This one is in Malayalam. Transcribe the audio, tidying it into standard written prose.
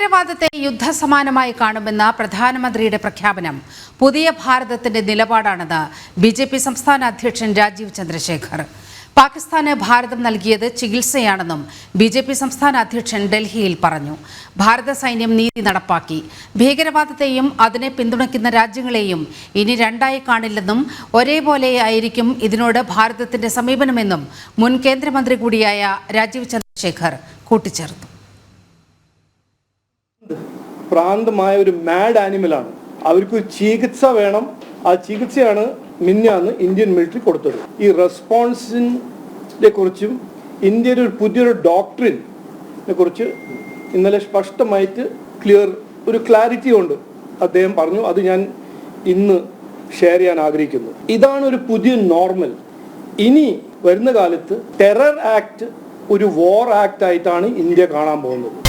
ഭീകരവാദത്തെ യുദ്ധസമാനമായി കാണുമെന്ന പ്രധാനമന്ത്രിയുടെ പ്രഖ്യാപനം പുതിയ ഭാരതത്തിന്റെ നിലപാടാണെന്ന് ബിജെപി സംസ്ഥാന അധ്യക്ഷൻ രാജീവ് ചന്ദ്രശേഖർ. പാകിസ്ഥാന് ഭാരതം നൽകിയത് ചികിത്സയാണെന്നും ബിജെപി സംസ്ഥാന അധ്യക്ഷൻ ഡൽഹിയിൽ പറഞ്ഞു. ഭാരത സൈന്യം നീതി നടപ്പാക്കി. ഭീകരവാദത്തെയും അതിനെ പിന്തുണയ്ക്കുന്ന രാജ്യങ്ങളെയും ഇനി രണ്ടായി കാണില്ലെന്നും ഒരേപോലെയായിരിക്കും ഇതിനോട് ഭാരതത്തിന്റെ സമീപനമെന്നും മുൻ കേന്ദ്രമന്ത്രി കൂടിയായ രാജീവ് ചന്ദ്രശേഖർ കൂട്ടിച്ചേർത്തു. പ്രാന്തമായ ഒരു മാഡ് ആനിമലാണ്. അവർക്ക് ചികിത്സ വേണം. ആ ചികിത്സയാണ് മിന്നാന്ന് ഇന്ത്യൻ മിലിറ്ററി കൊടുത്തത്. ഈ റെസ്പോൺസിനെ കുറിച്ചും ഇന്ത്യയുടെ പുതിയൊരു ഡോക്ട്രിനെ കുറിച്ച് ഇന്നലെ സ്പഷ്ടമായിട്ട് ഒരു ക്ലാരിറ്റി കൊണ്ട് അദ്ദേഹം പറഞ്ഞു. അത് ഞാൻ ഇന്ന് ഷെയർ ചെയ്യാൻ ആഗ്രഹിക്കുന്നു. ഇതാണ് ഒരു പുതിയ നോർമൽ. ഇനി വരുന്ന കാലത്ത് ടെറർ ആക്ട് ഒരു വാർ ആക്ട് ആയിട്ടാണ് ഇന്ത്യ കാണാൻ പോകുന്നത്.